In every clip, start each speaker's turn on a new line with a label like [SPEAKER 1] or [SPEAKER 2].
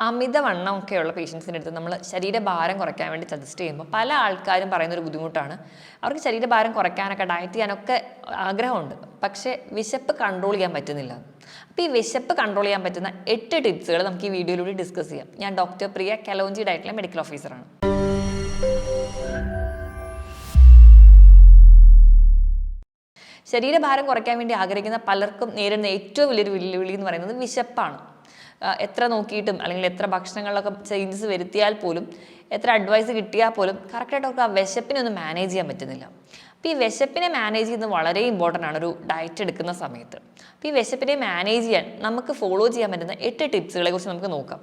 [SPEAKER 1] അമിതവണ്ണമൊക്കെയുള്ള പേഷ്യൻസിൻ്റെ അടുത്ത് നമ്മൾ ശരീരഭാരം കുറയ്ക്കാൻ വേണ്ടി സജസ്റ്റ് ചെയ്യുമ്പോൾ പല ആൾക്കാരും പറയുന്നൊരു ബുദ്ധിമുട്ടാണ്. അവർക്ക് ശരീരഭാരം കുറയ്ക്കാനൊക്കെ ഡയറ്റ് ചെയ്യാനൊക്കെ ആഗ്രഹമുണ്ട്, പക്ഷേ വിശപ്പ് കൺട്രോൾ ചെയ്യാൻ പറ്റുന്നില്ല. അപ്പോൾ ഈ വിശപ്പ് കൺട്രോൾ ചെയ്യാൻ പറ്റുന്ന 8 ടിപ്സുകൾ നമുക്ക് ഈ വീഡിയോയിലൂടെ ഡിസ്കസ് ചെയ്യാം. ഞാൻ ഡോക്ടർ പ്രിയ, കലോഞ്ചി ഡയറ്റിലെ മെഡിക്കൽ ഓഫീസറാണ്. ശരീരഭാരം കുറയ്ക്കാൻ വേണ്ടി ആഗ്രഹിക്കുന്ന പലർക്കും നേരിടുന്ന ഏറ്റവും വലിയൊരു വെല്ലുവിളി എന്ന് പറയുന്നത് വിശപ്പാണ്. എത്ര നോക്കിയിട്ടും അല്ലെങ്കിൽ എത്ര ഭക്ഷണങ്ങളിലൊക്കെ ചേഞ്ചസ് വരുത്തിയാൽ പോലും, എത്ര അഡ്വൈസ് കിട്ടിയാൽ പോലും കറക്റ്റായിട്ട് അവർക്ക് ആ വിശപ്പിനെ ഒന്ന് മാനേജ് ചെയ്യാൻ പറ്റുന്നില്ല. അപ്പോൾ ഈ വിശപ്പിനെ മാനേജ് ചെയ്യുന്നത് വളരെ ഇമ്പോർട്ടൻ്റ് ആണ് ഒരു ഡയറ്റ് എടുക്കുന്ന സമയത്ത്. അപ്പോൾ ഈ വിശപ്പിനെ മാനേജ് ചെയ്യാൻ നമുക്ക് ഫോളോ ചെയ്യാൻ പറ്റുന്ന 8 ടിപ്സുകളെ കുറിച്ച് നമുക്ക് നോക്കാം.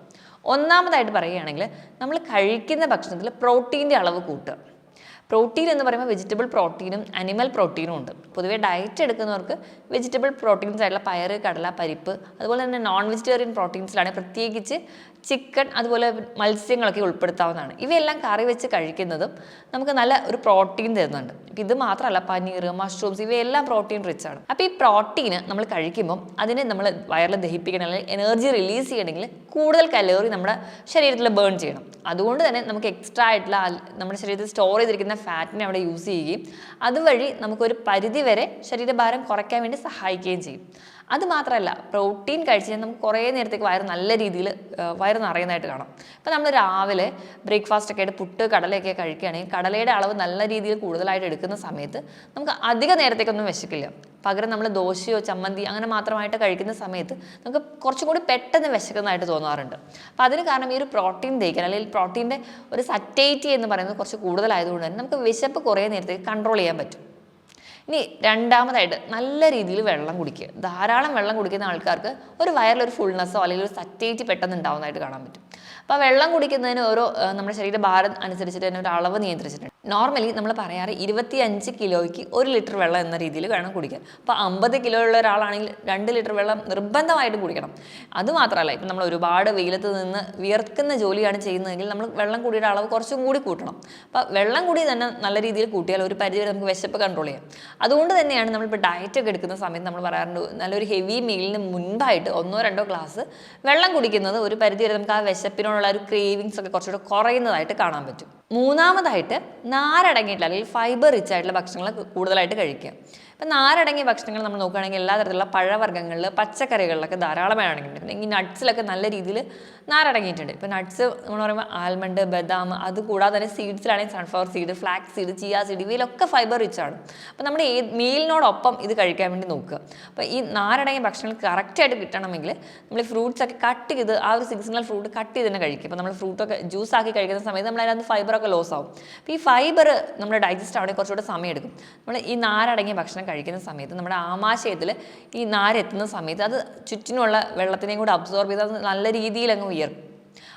[SPEAKER 1] ഒന്നാമതായിട്ട് പറയുകയാണെങ്കിൽ, നമ്മൾ കഴിക്കുന്ന ഭക്ഷണത്തിൽ പ്രോട്ടീൻ്റെ അളവ് കൂട്ടുക. പ്രോട്ടീൻ എന്ന് പറയുമ്പോൾ വെജിറ്റബിൾ പ്രോട്ടീനും അനിമൽ പ്രോട്ടീനും ഉണ്ട്. പൊതുവേ ഡയറ്റ് എടുക്കുന്നവർക്ക് വെജിറ്റബിൾ പ്രോട്ടീൻസ് ആയിട്ടുള്ള പയറ്, കടല, പരിപ്പ്, അതുപോലെ തന്നെ നോൺ വെജിറ്റേറിയൻ പ്രോട്ടീൻസിലാണ് പ്രത്യേകിച്ച് ചിക്കൻ, അതുപോലെ മത്സ്യങ്ങളൊക്കെ ഉൾപ്പെടുത്താവുന്നതാണ്. ഇവയെല്ലാം കറി വെച്ച് കഴിക്കുന്നതും നമുക്ക് നല്ല ഒരു പ്രോട്ടീൻ തരുന്നുണ്ട്. ഇത് മാത്രമല്ല, പനീർ, മഷ്റൂംസ് ഇവയെല്ലാം പ്രോട്ടീൻ റിച്ച് ആണ്. അപ്പോൾ ഈ പ്രോട്ടീന് നമ്മൾ കഴിക്കുമ്പം അതിനെ നമ്മൾ വയറിൽ ദഹിപ്പിക്കണം, അല്ലെങ്കിൽ എനർജി റിലീസ് ചെയ്യണമെങ്കിൽ കൂടുതൽ കലോറി നമ്മുടെ ശരീരത്തിൽ ബേൺ ചെയ്യണം. അതുകൊണ്ട് തന്നെ നമുക്ക് എക്സ്ട്രാ ആയിട്ടുള്ള നമ്മുടെ ശരീരത്തിൽ സ്റ്റോർ ചെയ്തിരിക്കുന്ന ഫാറ്റിനെ അവിടെ യൂസ് ചെയ്യുകയും അതുവഴി നമുക്കൊരു പരിധി വരെ ശരീരഭാരം കുറയ്ക്കാൻ വേണ്ടി സഹായിക്കുകയും ചെയ്യും. അതുമാത്രമല്ല, പ്രോട്ടീൻ കഴിച്ച് കഴിഞ്ഞാൽ നമുക്ക് കുറേ നേരത്തേക്ക് വയറ് നല്ല രീതിയിൽ വയറ് നിറയുന്നതായിട്ട് കാണാം. ഇപ്പോൾ നമ്മൾ രാവിലെ ബ്രേക്ക്ഫാസ്റ്റ് ഒക്കെ ആയിട്ട് പുട്ട്, കടലയൊക്കെ കഴിക്കുകയാണെങ്കിൽ കടലയുടെ അളവ് നല്ല രീതിയിൽ കൂടുതലായിട്ട് എടുക്കുന്ന സമയത്ത് നമുക്ക് അധിക നേരത്തേക്കൊന്നും വിശക്കില്ല. പകരം നമ്മൾ ദോശയോ ചമ്മന്തി അങ്ങനെ മാത്രമായിട്ട് കഴിക്കുന്ന സമയത്ത് നമുക്ക് കുറച്ചും കൂടി പെട്ടെന്ന് വിശക്കുന്നതായിട്ട് തോന്നാറുണ്ട്. അപ്പോൾ അതിന് കാരണം ഈ ഒരു പ്രോട്ടീൻ ദഹിക്കാൻ, അല്ലെങ്കിൽ പ്രോട്ടീൻ്റെ ഒരു സറ്റൈറ്റി എന്ന് പറയുന്നത് കുറച്ച് കൂടുതലായതുകൊണ്ട് തന്നെ നമുക്ക് വിശപ്പ് കുറേ നേരത്തേക്ക് കൺട്രോൾ ചെയ്യാൻ പറ്റും. ഇനി രണ്ടാമതായിട്ട്, നല്ല രീതിയിൽ വെള്ളം കുടിക്കുക. ധാരാളം വെള്ളം കുടിക്കുന്ന ആൾക്കാർക്ക് ഒരു വയറിലൊരു ഫുൾനെസ്സോ അല്ലെങ്കിൽ ഒരു സറ്റൈറ്റി പെട്ടെന്ന് ഉണ്ടാവുന്നതായിട്ട് കാണാൻ പറ്റും. അപ്പോൾ വെള്ളം കുടിക്കുന്നതിന് ഓരോ നമ്മുടെ ശരീരഭാരം അനുസരിച്ചിട്ട് തന്നെ ഒരു അളവ് നിയന്ത്രിച്ചിട്ടുണ്ട്. നോർമലി നമ്മൾ പറയാറ് 25 കിലോയ്ക്ക് 1 ലിറ്റർ വെള്ളം എന്ന രീതിയിൽ വേണം കുടിക്കാൻ. അപ്പോൾ 50 കിലോ ഉള്ള ഒരാളാണെങ്കിൽ 2 ലിറ്റർ വെള്ളം നിർബന്ധമായിട്ടും കുടിക്കണം. അതുമാത്രമല്ല, ഇപ്പം നമ്മൾ ഒരുപാട് വെയിലത്ത് നിന്ന് വിയർക്കുന്ന ജോലിയാണ് ചെയ്യുന്നതെങ്കിൽ നമ്മൾ വെള്ളം കുടിയുടെ അളവ് കുറച്ചും കൂടി കൂട്ടണം. അപ്പോൾ വെള്ളം കൂടി തന്നെ നല്ല രീതിയിൽ കൂട്ടിയാൽ ഒരു പരിധി വരെ നമുക്ക് വിശപ്പ് കൺട്രോൾ ചെയ്യാം. അതുകൊണ്ട് തന്നെയാണ് നമ്മളിപ്പോൾ ഡയറ്റ് ഒക്കെ എടുക്കുന്ന സമയത്ത് നമ്മൾ പറയാറുണ്ട്, നല്ലൊരു ഹെവി മീലിന് മുൻപായിട്ട് 1-2 ഗ്ലാസ് വെള്ളം കുടിക്കുന്നത് ഒരു പരിധി വരെ നമുക്ക് ആ വിശപ്പിനോടുള്ള ഒരു ക്രേവിങ്സ് ഒക്കെ കുറച്ചുകൂടെ കുറയുന്നതായിട്ട് കാണാൻ പറ്റും. മൂന്നാമതായിട്ട്, നാരടങ്ങിയിട്ടുള്ള അല്ലെങ്കിൽ ഫൈബർ റിച്ച് ആയിട്ടുള്ള ഭക്ഷണങ്ങൾ കൂടുതലായിട്ട് കഴിക്കുക. ഇപ്പം നാരടങ്ങിയ ഭക്ഷണങ്ങൾ നമ്മൾ നോക്കുകയാണെങ്കിൽ എല്ലാ തരത്തിലുള്ള പഴവർഗ്ഗങ്ങളിൽ, പച്ചക്കറികളിലൊക്കെ ധാരാളമായി അടങ്ങിയിട്ടുണ്ട്. ഈ നട്ട്സിലൊക്കെ നല്ല രീതിയിൽ നാരടങ്ങിയിട്ടുണ്ട്. ഇപ്പോൾ നട്ട്സ് നമ്മൾ പറയുമ്പോൾ ആൽമണ്ട്, ബദാം, അത് കൂടാതെ തന്നെ സീഡ്സിലാണെങ്കിൽ sunflower seed, flax seed, chia seed ഇവയിലൊക്കെ ഫൈബർ റിച്ച് ആണ്. അപ്പോൾ നമ്മുടെ മീലിനോടൊപ്പം ഇത് കഴിക്കാൻ വേണ്ടി നോക്കുക. അപ്പോൾ ഈ നാരടങ്ങിയ ഭക്ഷണങ്ങൾ കറക്റ്റായിട്ട് കിട്ടണമെങ്കിൽ നമ്മൾ ഫ്രൂട്ട്സ് ഒക്കെ കട്ട് ചെയ്ത് ആ ഒരു സീസണൽ ഫ്രൂട്ട് കട്ട് ചെയ്ത് തന്നെ കഴിക്കുക. അപ്പോൾ നമ്മൾ ഫ്രൂട്ടൊക്കെ ജ്യൂസ് ആക്കി കഴിക്കുന്ന സമയത്ത് നമ്മൾ അതിനകത്ത് ഫൈബറൊക്കെ ലോസ് ആവും. അപ്പോൾ ഈ ഫൈബർ നമ്മൾ ഡൈജസ്റ്റ് ആവണമെങ്കിൽ കുറച്ചുകൂടെ സമയം എടുക്കും. നമ്മൾ ഈ നാരടങ്ങിയ ഭക്ഷണം കഴിക്കുന്ന സമയത്ത് നമ്മുടെ ആമാശയത്തിൽ ഈ നാരെത്തുന്ന സമയത്ത് അത് ചുറ്റിനുള്ള വെള്ളത്തിനെയും കൂടെ അബ്സോർബ് ചെയ്ത് അത് നല്ല രീതിയിൽ അങ്ങ് വിയർക്കും.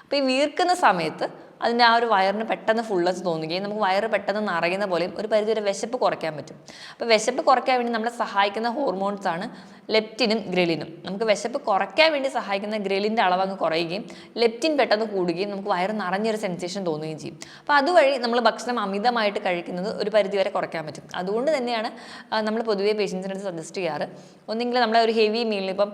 [SPEAKER 1] അപ്പോൾ ഈ വീർക്കുന്ന സമയത്ത് അതിൻ്റെ ആ ഒരു വയറിന് പെട്ടെന്ന് ഫുൾനെസ് തോന്നുകയും നമുക്ക് വയറ് പെട്ടെന്ന് നിറയുന്ന പോലെയും ഒരു പരിധി വരെ വിശപ്പ് കുറയ്ക്കാൻ പറ്റും. അപ്പോൾ വിശപ്പ് കുറയ്ക്കാൻ വേണ്ടി നമ്മളെ സഹായിക്കുന്ന ഹോർമോൺസാണ് ലെപ്റ്റിനും ഗ്രലിനും. നമുക്ക് വിശപ്പ് കുറയ്ക്കാൻ വേണ്ടി സഹായിക്കുന്ന ഗ്രലിൻ്റെ അളവ് അങ്ങ് കുറയുകയും ലെപ്റ്റിൻ പെട്ടെന്ന് കൂടുകയും നമുക്ക് വയറ് നിറഞ്ഞൊരു സെൻസേഷൻ തോന്നുകയും ചെയ്യും. അപ്പോൾ അതുവഴി നമ്മൾ ഭക്ഷണം അമിതമായിട്ട് കഴിക്കുന്നത് ഒരു പരിധി വരെ കുറയ്ക്കാൻ പറ്റും. അതുകൊണ്ട് തന്നെയാണ് നമ്മൾ പൊതുവേ പേഷ്യൻസിൻ്റെ അടുത്ത് സജസ്റ്റ് ചെയ്യാറ്, ഒന്നെങ്കിൽ നമ്മളെ ഒരു ഹെവി മീലിന് ഇപ്പം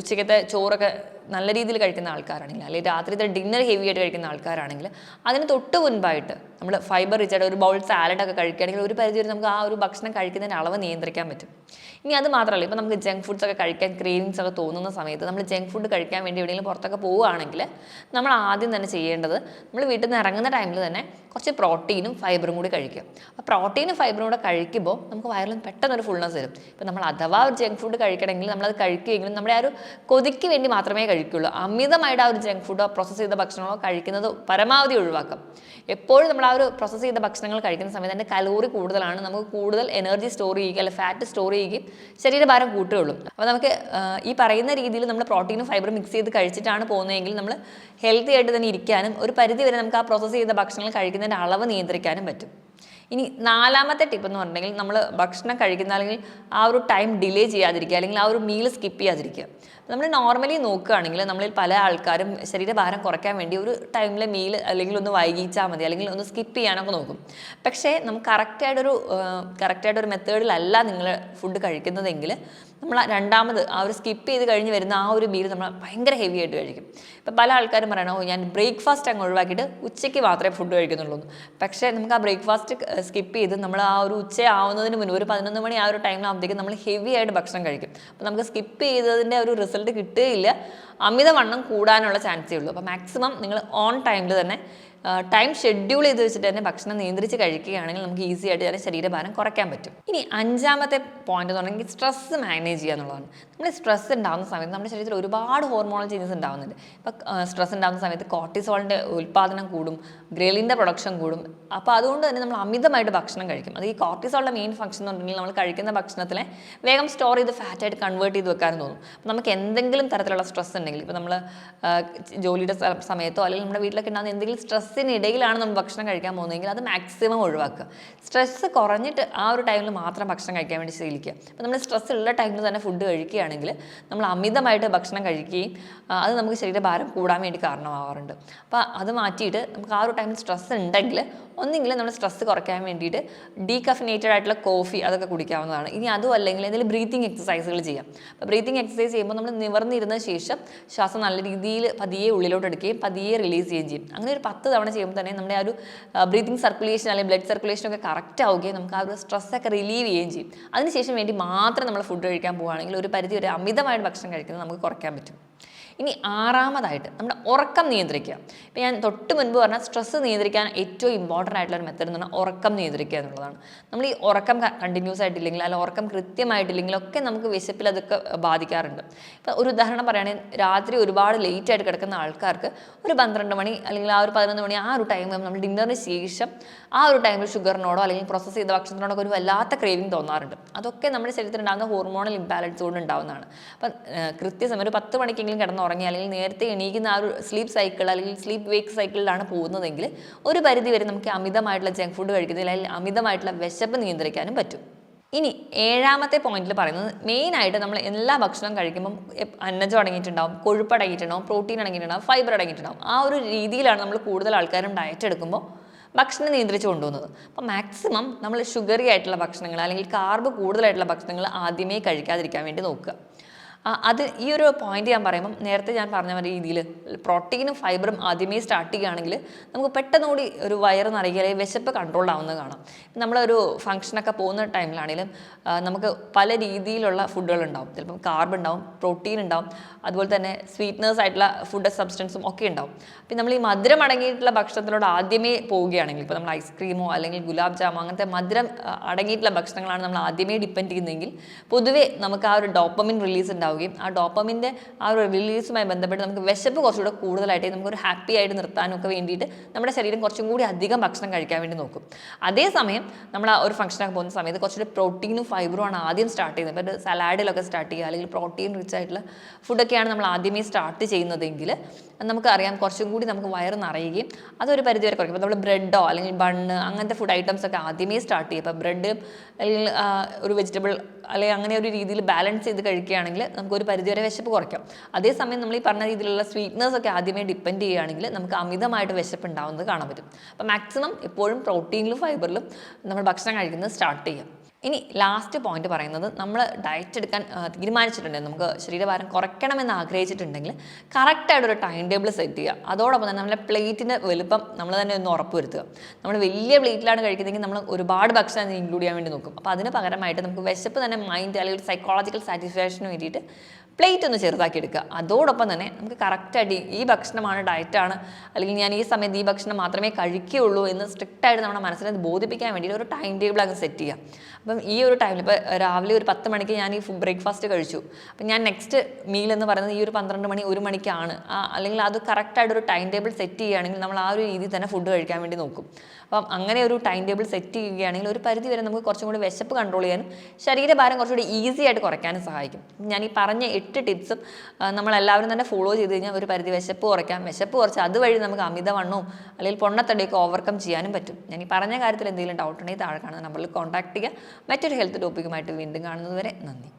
[SPEAKER 1] ഉച്ചയ്ക്കത്തെ ചോറൊക്കെ നല്ല രീതിയിൽ കഴിക്കുന്ന ആൾക്കാരാണെങ്കിൽ, അല്ലെങ്കിൽ രാത്രിത്തെ ഡിന്നർ ഹെവി ആയിട്ട് കഴിക്കുന്ന ആൾക്കാരാണെങ്കിൽ അതിന് തൊട്ട് മുൻപായിട്ട് നമ്മൾ ഫൈബർ റിച്ച് ആയിട്ട് ഒരു ബൗൾ സാലഡൊക്കെ കഴിക്കുകയാണെങ്കിൽ ഒരു പരിധി വരെ നമുക്ക് ആ ഒരു ഭക്ഷണം കഴിക്കുന്നതിൻ്റെ അളവ് നിയന്ത്രിക്കാൻ പറ്റും. ഇനി അത് മാത്രമല്ല, ഇപ്പോൾ നമുക്ക് ജങ്ക് ഫുഡ്സ് ഒക്കെ കഴിക്കാൻ ക്രേവിങ്സ് ഒക്കെ തോന്നുന്ന സമയത്ത് നമ്മൾ ജങ്ക് ഫുഡ് കഴിക്കാൻ വേണ്ടി എവിടെയെങ്കിലും പുറത്തൊക്കെ പോവുകയാണെങ്കിൽ നമ്മൾ ആദ്യം തന്നെ ചെയ്യേണ്ടത്, നമ്മൾ വീട്ടിൽ നിന്ന് ഇറങ്ങുന്ന ടൈമിൽ തന്നെ കുറച്ച് പ്രോട്ടീനും ഫൈബറും കൂടി കഴിക്കുക. അപ്പോൾ പ്രോട്ടീനും ഫൈബറും കൂടെ കഴിക്കുമ്പോൾ നമുക്ക് വയറിൽ പെട്ടെന്നൊരു ഫുൾനെസ് വരും. ഇപ്പോൾ നമ്മൾ അഥവാ ഒരു ജങ്ക് ഫുഡ് കഴിക്കണമെങ്കിൽ നമ്മളത് കഴിക്കുമെങ്കിലും നമ്മുടെ ആ ഒരു കൊതിക്ക് വേണ്ടി മാത്രമേ കഴിക്കുകയുള്ളൂ. അമിതമായിട്ട് ആ ഒരു ജങ്ക് ഫുഡോ പ്രോസസ്സ് ചെയ്ത ഭക്ഷണമോ കഴിക്കുന്നത് പരമാവധി ഒഴിവാക്കാം. എപ്പോഴും നമ്മൾ ആ ഒരു പ്രോസസ്സ് ചെയ്ത ഭക്ഷണങ്ങൾ കഴിക്കുന്ന സമയത്ത് അതിൻ്റെ കലോറി കൂടുതലാണ്, നമുക്ക് കൂടുതൽ എനർജി സ്റ്റോർ ചെയ്യുക അല്ലെങ്കിൽ ഫാറ്റ് സ്റ്റോർ ചെയ്യുകയും ശരീരഭാരം കൂട്ടുകയുള്ളൂ. അപ്പോൾ നമുക്ക് ഈ പറയുന്ന രീതിയിൽ നമ്മൾ പ്രോട്ടീനും ഫൈബറും മിക്സ് ചെയ്ത് കഴിച്ചിട്ടാണ് പോകുന്നതെങ്കിൽ നമ്മൾ ഹെൽത്തി ആയിട്ട് തന്നെ ഇരിക്കാനും ഒരു പരിധി വരെ നമുക്ക് ആ പ്രോസസ്സ് ചെയ്ത ഭക്ഷണങ്ങൾ കഴിക്കുന്നതിൻ്റെ അളവ് നിയന്ത്രിക്കാനും പറ്റും. ഇനി നാലാമത്തെ ടിപ്പ് എന്ന് പറഞ്ഞിട്ടുണ്ടെങ്കിൽ, നമ്മൾ ഭക്ഷണം കഴിക്കുന്ന അല്ലെങ്കിൽ ആ ഒരു ടൈം ഡിലേ ചെയ്യാതിരിക്കുക, അല്ലെങ്കിൽ ആ ഒരു മീൽ സ്കിപ്പ് ചെയ്യാതിരിക്കുക. നമ്മൾ നോർമലി നോക്കുകയാണെങ്കിൽ നമ്മളിൽ പല ആൾക്കാരും ശരീരഭാരം കുറയ്ക്കാൻ വേണ്ടി ഒരു ടൈമിലെ മീൽ അല്ലെങ്കിൽ ഒന്ന് വൈകിച്ചാൽ മതി, അല്ലെങ്കിൽ ഒന്ന് സ്കിപ്പ് ചെയ്യാനൊക്കെ നോക്കും. പക്ഷേ നമുക്ക് കറക്റ്റായിട്ടൊരു മെത്തേഡിലല്ല നിങ്ങൾ ഫുഡ് കഴിക്കുന്നതെങ്കിൽ നമ്മൾ രണ്ടാമത് ആ ഒരു സ്കിപ്പ് ചെയ്ത് കഴിഞ്ഞ് വരുന്ന ആ ഒരു മീൽ നമ്മൾ ഭയങ്കര ഹെവി ആയിട്ട് കഴിക്കും. ഇപ്പം പല ആൾക്കാരും പറയണോ ഞാൻ ബ്രേക്ക്ഫാസ്റ്റ് അങ്ങ് ഒഴിവാക്കിയിട്ട് ഉച്ചയ്ക്ക് മാത്രമേ ഫുഡ് കഴിക്കുന്നുള്ളൂ. പക്ഷേ നമുക്ക് ആ ബ്രേക്ക്ഫാസ്റ്റ് സ്കിപ്പ് ചെയ്ത് നമ്മൾ ആ ഒരു ഉച്ച ആവുന്നതിന് മുൻപ് ഒരു 11 മണി ആ ഒരു ടൈമിലാകുമ്പോഴത്തേക്കും നമ്മൾ ഹെവി ആയിട്ട് ഭക്ഷണം കഴിക്കും. അപ്പോൾ നമുക്ക് സ്കിപ്പ് ചെയ്തതിൻ്റെ ഒരു റിസൾട്ട് കിട്ടുകയില്ല, അമിതവണ്ണം കൂടാനുള്ള ചാൻസേ ഉള്ളൂ. അപ്പോൾ മാക്സിമം നിങ്ങൾ ഓൺ ടൈമിൽ തന്നെ ടൈം ഷെഡ്യൂൾ ചെയ്ത് വെച്ചിട്ട് തന്നെ ഭക്ഷണം നിയന്ത്രിച്ച് കഴിക്കുകയാണെങ്കിൽ നമുക്ക് ഈസി ആയിട്ട് തന്നെ ശരീരഭാരം കുറയ്ക്കാൻ പറ്റും. ഇനി 5ാമത്തെ പോയിന്റ് എന്ന് പറഞ്ഞാൽ സ്ട്രെസ്സ് മാനേജ് ചെയ്യുക എന്നുള്ളതാണ്. നമ്മൾ സ്ട്രെസ് ഉണ്ടാകുന്ന സമയത്ത് നമ്മുടെ ശരീരത്തിൽ ഒരുപാട് ഹോർമോണൽ ചേഞ്ചസ് ഉണ്ടാകുന്നുണ്ട്. ഇപ്പോൾ സ്ട്രെസ് ഉണ്ടാകുന്ന സമയത്ത് കോർട്ടിസോളിൻ്റെ ഉൽപ്പാദനം കൂടും, ഗ്രേലിൻ്റെ പ്രൊഡക്ഷൻ കൂടും. അപ്പോൾ അതുകൊണ്ട് തന്നെ നമ്മൾ അമിതമായിട്ട് ഭക്ഷണം കഴിക്കും. അത് ഈ കോർട്ടിസോളിൻ്റെ മെയിൻ ഫംഗ്ഷൻ എന്ന് പറഞ്ഞിട്ടുണ്ടെങ്കിൽ നമ്മൾ കഴിക്കുന്ന ഭക്ഷണത്തിലെ വേഗം സ്റ്റോർ ചെയ്ത് ഫാറ്റായിട്ട് കൺവേർട്ട് ചെയ്ത് വെക്കാനും തോന്നും. അപ്പോൾ നമുക്ക് എന്തെങ്കിലും തരത്തിലുള്ള സ്ട്രെസ് ഉണ്ടെങ്കിൽ, ഇപ്പോൾ നമ്മൾ ജോലിയുടെ സമയത്തോ അല്ലെങ്കിൽ നമ്മുടെ വീട്ടിലൊക്കെ ഉണ്ടാകുന്ന എന്തെങ്കിലും സ്ട്രെസ്സിനിടയിലാണ് നമ്മൾ ഭക്ഷണം കഴിക്കാൻ പോകുന്നതെങ്കിൽ അത് മാക്സിമം ഒഴിവാക്കുക. സ്ട്രെസ്സ് കുറഞ്ഞിട്ട് ആ ഒരു ടൈമിൽ മാത്രം ഭക്ഷണം കഴിക്കാൻ വേണ്ടി ശീലിക്കുക. അപ്പോൾ നമ്മൾ സ്ട്രെസ് ഉള്ള ടൈമിൽ തന്നെ ഫുഡ് കഴിക്കുകയാണെങ്കിൽ നമ്മൾ അമിതമായിട്ട് ഭക്ഷണം കഴിക്കുകയും അത് നമുക്ക് ശരീരഭാരം കൂടാൻ വേണ്ടി കാരണമാവാറുണ്ട്. അപ്പോൾ അത് മാറ്റിയിട്ട് നമുക്ക് ആ ഒരു ടൈമിൽ സ്ട്രെസ് ഉണ്ടെങ്കിൽ ഒന്നെങ്കിലും നമ്മൾ സ്ട്രെസ് കുറയ്ക്കാൻ വേണ്ടിയിട്ട് ഡീകഫിനേറ്റഡ് ആയിട്ടുള്ള കോഫി അതൊക്കെ കുടിക്കാവുന്നതാണ്. ഇനി അതും അല്ലെങ്കിൽ എന്തെങ്കിലും ബ്രീത്തിങ് എക്സസൈസുകൾ ചെയ്യാം. അപ്പോൾ ബ്രീത്തിങ് എക്സസൈസ് ചെയ്യുമ്പോൾ നമ്മൾ നിവർന്നിരുന്ന ശേഷം ശ്വാസം നല്ല രീതിയിൽ പതിയെ ഉള്ളിലോട്ട് എടുക്കുകയും പതിയെ റിലീസ് ചെയ്യുകയും ചെയ്യും. അങ്ങനെ ഒരു 10 തവണ ചെയ്യുമ്പോൾ തന്നെ നമ്മുടെ ആ ഒരു ബ്രീത്തിങ് സർക്കുലേഷൻ അല്ലെങ്കിൽ ബ്ലഡ് സർക്കുലേഷനൊക്കെ കറക്റ്റ് ആവുകയും നമുക്ക് ആ ഒരു സ്ട്രെസ്സൊക്കെ റിലീവ് ചെയ്യുകയും ചെയ്യും. അതിനുശേഷം വേണ്ടി മാത്രം നമ്മൾ ഫുഡ് കഴിക്കാൻ പോവുകയാണെങ്കിൽ ഒരു പരിധി വരെ അമിതമായിട്ട് ഭക്ഷണം കഴിക്കുന്നത് നമുക്ക് കുറയ്ക്കാൻ പറ്റും. ഇനി 6ാമതായിട്ട് നമ്മുടെ ഉറക്കം നിയന്ത്രിക്കുക. ഇപ്പോൾ ഞാൻ തൊട്ട് മുൻപ് പറഞ്ഞാൽ സ്ട്രെസ്സ് നിയന്ത്രിക്കാൻ ഏറ്റവും ഇമ്പോർട്ടൻ്റ് ആയിട്ടുള്ള ഒരു മെത്തേഡ് എന്ന് പറഞ്ഞാൽ ഉറക്കം നിയന്ത്രിക്കുക എന്നുള്ളതാണ്. നമ്മൾ ഈ ഉറക്കം കണ്ടിന്യൂസ് ആയിട്ടില്ലെങ്കിൽ അല്ലെങ്കിൽ ഉറക്കം കൃത്യമായിട്ടില്ലെങ്കിലൊക്കെ നമുക്ക് വിശപ്പിൽ അതൊക്കെ ബാധിക്കാറുണ്ട്. ഇപ്പോൾ ഒരു ഉദാഹരണം പറയുകയാണെങ്കിൽ രാത്രി ഒരുപാട് ലേറ്റ് ആയിട്ട് കിടക്കുന്ന ആൾക്കാർക്ക് ഒരു 12 മണി അല്ലെങ്കിൽ ആ ഒരു 11 മണി ആ ഒരു ടൈം നമ്മൾ ഡിന്നറിന് ശേഷം ആ ഒരു ടൈമിൽ ഷുഗറിനോടോ അല്ലെങ്കിൽ പ്രോസസ്സ് ചെയ്ത ഭക്ഷണത്തിനോടൊക്കെ ഒരു വല്ലാത്ത ക്രേവിങ് തോന്നാറുണ്ട്. അതൊക്കെ നമ്മുടെ ശരീരത്തിൽ ഉണ്ടാകുന്ന ഹോർമോണൽ ഇംബാലൻസ് കൊണ്ട് ഉണ്ടാകുന്നതാണ്. അപ്പം കൃത്യസമയം ഒരു 10 മണിക്കെങ്കിലും കിടന്നുറങ്ങി അല്ലെങ്കിൽ നേരത്തെ എണീക്കുന്ന ആ ഒരു സ്ലീപ്പ് സൈക്കിൾ അല്ലെങ്കിൽ സ്ലീപ്പ് വേക്ക് സൈക്കിളിലാണ് പോകുന്നതെങ്കിൽ ഒരു പരിധി വരെ നമുക്ക് അമിതമായിട്ടുള്ള ജങ്ക് ഫുഡ് കഴിക്കുന്നതിൽ അല്ലെങ്കിൽ അമിതമായിട്ടുള്ള വിശപ്പ് നിയന്ത്രിക്കാനും പറ്റും. ഇനി 7ാമത്തെ പോയിന്റിൽ പറയുന്നത് മെയിനായിട്ട് നമ്മൾ എല്ലാ ഭക്ഷണം കഴിക്കുമ്പം അന്നജം അടങ്ങിയിട്ടുണ്ടാവും, കൊഴുപ്പ് അടങ്ങിയിട്ടുണ്ടാവും, പ്രോട്ടീൻ അടങ്ങിയിട്ടുണ്ടാവും, ഫൈബർ അടങ്ങിയിട്ടുണ്ടാവും. ആ ഒരു രീതിയിലാണ് നമ്മൾ കൂടുതൽ ആൾക്കാരും ഡയറ്റ് എടുക്കുമ്പോൾ ഭക്ഷണം നിയന്ത്രിച്ച് കൊണ്ടുപോകുന്നത്. അപ്പോൾ മാക്സിമം നമ്മൾ ഷുഗറി ആയിട്ടുള്ള ഭക്ഷണങ്ങൾ അല്ലെങ്കിൽ കാർബ് കൂടുതലായിട്ടുള്ള ഭക്ഷണങ്ങൾ ആദ്യമേ കഴിക്കാതിരിക്കാൻ വേണ്ടി നോക്കുക. അത് ഈ ഒരു പോയിന്റ് ഞാൻ പറയുമ്പം നേരത്തെ ഞാൻ പറഞ്ഞ രീതിയിൽ പ്രോട്ടീനും ഫൈബറും ആദ്യമേ സ്റ്റാർട്ട് ചെയ്യുകയാണെങ്കിൽ നമുക്ക് പെട്ടെന്നുകൂടി ഒരു വയറ് നിറയുക അല്ലെങ്കിൽ വിശപ്പ് കൺട്രോൾ ആവുന്നത് കാണാം. നമ്മളൊരു ഫംഗ്ഷനൊക്കെ പോകുന്ന ടൈമിലാണെങ്കിലും നമുക്ക് പല രീതിയിലുള്ള ഫുഡുകൾ ഉണ്ടാവും. ചിലപ്പം കാർബ് ഉണ്ടാവും, പ്രോട്ടീൻ ഉണ്ടാവും, അതുപോലെ തന്നെ സ്വീറ്റ്നേഴ്സ് ആയിട്ടുള്ള ഫുഡ് സബ്സ്റ്റൻസും ഒക്കെ ഉണ്ടാവും. അപ്പം നമ്മൾ ഈ മധുരം അടങ്ങിയിട്ടുള്ള ഭക്ഷണത്തിനോട് ആദ്യമേ പോവുകയാണെങ്കിൽ, ഇപ്പോൾ നമ്മൾ ഐസ്ക്രീമോ അല്ലെങ്കിൽ ഗുലാബ് ജാമോ അങ്ങനത്തെ മധുരം അടങ്ങിയിട്ടുള്ള ഭക്ഷണങ്ങളാണ് നമ്മൾ ആദ്യമേ ഡിപ്പെൻഡ് ചെയ്യുന്നതെങ്കിൽ പൊതുവേ നമുക്ക് ആ ഒരു ഡോപ്പമിൻ റിലീസ് ഉണ്ടാവുകയും ആ ഡോപ്പമിൻ്റെ ആ ഒരു റിലീസുമായി ബന്ധപ്പെട്ട് നമുക്ക് വിശപ്പ് കുറച്ചുകൂടെ കൂടുതലായിട്ട് നമുക്കൊരു ഹാപ്പി ആയിട്ട് നിർത്താനൊക്കെ വേണ്ടിയിട്ട് നമ്മുടെ ശരീരം കുറച്ചും കൂടി അധികം ഭക്ഷണം കഴിക്കാൻ വേണ്ടി നോക്കും. അതേസമയം നമ്മൾ ആ ഒരു ഫംഗ്ഷനൊക്കെ പോകുന്ന സമയത്ത് കുറച്ചുകൂടി പ്രോട്ടീനും ഫൈബറും ആണ് ആദ്യം സ്റ്റാർട്ട് ചെയ്യുന്നത്. ഇപ്പോൾ സലാഡിലൊക്കെ സ്റ്റാർട്ട് ചെയ്യുക അല്ലെങ്കിൽ പ്രോട്ടീൻ റിച്ച് ആയിട്ടുള്ള ഫുഡൊക്കെയാണ് നമ്മൾ ആദ്യമേ സ്റ്റാർട്ട് ചെയ്യുന്നതെങ്കിൽ നമുക്കറിയാം കുറച്ചും കൂടി നമുക്ക് വയറ് നിറയുകയും അതൊരു പരിധി വരെ കുറയ്ക്കും. ഇപ്പോൾ നമ്മൾ ബ്രെഡോ അല്ലെങ്കിൽ ബണ്ണ് അങ്ങനത്തെ ഫുഡ് ഐറ്റംസ് ഒക്കെ ആദ്യമേ സ്റ്റാർട്ട് ചെയ്യും. ഇപ്പോൾ ബ്രെഡ് അല്ലെങ്കിൽ ഒരു വെജിറ്റബിൾ അല്ലെങ്കിൽ അങ്ങനെ ഒരു രീതിയിൽ ബാലൻസ് ചെയ്ത് കഴിക്കുകയാണെങ്കിൽ നമുക്കൊരു പരിധിവരെ വിശപ്പ് കുറയ്ക്കാം. അതേസമയം നമ്മൾ ഈ പറഞ്ഞ രീതിയിലുള്ള സ്വീറ്റ്നസ് ഒക്കെ ആദ്യമേ ഡിപ്പെൻഡ് ചെയ്യുകയാണെങ്കിൽ നമുക്ക് അമിതമായിട്ട് വിശപ്പ് ഉണ്ടാവുന്നത് കാണാൻ പറ്റും. അപ്പോൾ മാക്സിമം എപ്പോഴും പ്രോട്ടീനിലും ഫൈബറിലും നമ്മൾ ഭക്ഷണം കഴിക്കുന്നത് സ്റ്റാർട്ട് ചെയ്യാം. ഇനി ലാസ്റ്റ് പോയിന്റ് പറയുന്നത് നമ്മൾ ഡയറ്റ് എടുക്കാൻ തീരുമാനിച്ചിട്ടുണ്ടെങ്കിൽ നമുക്ക് ശരീരഭാരം കുറയ്ക്കണമെന്ന് ആഗ്രഹിച്ചിട്ടുണ്ടെങ്കിൽ കറക്റ്റായിട്ടൊരു ടൈം ടേബിൾ സെറ്റ് ചെയ്യുക. അതോടൊപ്പം തന്നെ നമ്മുടെ പ്ലേറ്റിൻ്റെ വലുപ്പം നമ്മൾ തന്നെ ഒന്ന് ഉറപ്പ് വരുത്തുക. നമ്മൾ വലിയ പ്ലേറ്റിലാണ് കഴിക്കുന്നതെങ്കിൽ നമ്മൾ ഒരുപാട് ഭക്ഷണം ഇൻക്ലൂഡ് ചെയ്യാൻ വേണ്ടി നോക്കും. അപ്പോൾ അതിന് പകരമായിട്ട് നമുക്ക് വിശപ്പ് തന്നെ മൈൻഡ് അല്ലെങ്കിൽ സൈക്കോളജിക്കൽ സാറ്റിസ്ഫാക്ഷന് വേണ്ടിയിട്ട് പ്ലേറ്റ് ഒന്ന് ചെറുതാക്കി എടുക്കുക. അതോടൊപ്പം തന്നെ നമുക്ക് കറക്റ്റായിട്ട് ഈ ഭക്ഷണമാണ് ഡയറ്റാണ് അല്ലെങ്കിൽ ഞാൻ ഈ സമയത്ത് ഈ ഭക്ഷണം മാത്രമേ കഴിക്കുകയുള്ളൂ എന്ന് സ്ട്രിക്റ്റായിട്ട് നമ്മുടെ മനസ്സിനെ ബോധിപ്പിക്കാൻ വേണ്ടിയിട്ട് ഒരു ടൈം ടേബിൾ അങ്ങ് സെറ്റ് ചെയ്യാം. അപ്പം ഈ ഒരു ടൈമിൽ ഇപ്പോൾ രാവിലെ ഒരു 10 മണിക്ക് ഞാൻ ഈ ബ്രേക്ക്ഫാസ്റ്റ് കഴിച്ചു, അപ്പം ഞാൻ നെക്സ്റ്റ് മീൽ എന്ന് പറയുന്നത് ഈ ഒരു 12 മണി 1 മണിക്കാണ്, അല്ലെങ്കിൽ അത് കറക്റ്റായിട്ടൊരു ടൈം ടേബിൾ സെറ്റ് ചെയ്യുകയാണെങ്കിൽ നമ്മൾ ആ ഒരു രീതിയിൽ തന്നെ ഫുഡ് കഴിക്കാൻ വേണ്ടി നോക്കും. അപ്പം അങ്ങനെ ഒരു ടൈം ടേബിൾ സെറ്റ് ചെയ്യുകയാണെങ്കിൽ ഒരു പരിധി വരെ നമുക്ക് കുറച്ചും കൂടി വിശപ്പ് കൺട്രോൾ ചെയ്യാനും ശരീരഭാരം കുറച്ചുകൂടി ഈസി ആയിട്ട് കുറയ്ക്കാനും സഹായിക്കും. ഞാൻ ഈ പറഞ്ഞ 8 ടിപ്സും നമ്മളെല്ലാവരും തന്നെ ഫോളോ ചെയ്ത് കഴിഞ്ഞാൽ ഒരു പരിധി വിശപ്പ് കുറയ്ക്കാം. വിശപ്പ് കുറച്ച് അതുവഴി നമുക്ക് അമിതവണ്ണവും അല്ലെങ്കിൽ പൊണ്ണത്തടിയൊക്കെ ഓവർകം ചെയ്യാനും പറ്റും. ഞാൻ ഈ പറഞ്ഞ കാര്യത്തിൽ എന്തെങ്കിലും ഡൗട്ട് ഉണ്ടെങ്കിൽ താഴെ കാണുന്ന നമ്പറിൽ കോൺടാക്ട് ചെയ്യുക. മറ്റൊരു ഹെൽത്ത് ടോപ്പിക്കുമായിട്ട് വീണ്ടും കാണുന്നത് വരെ നന്ദി.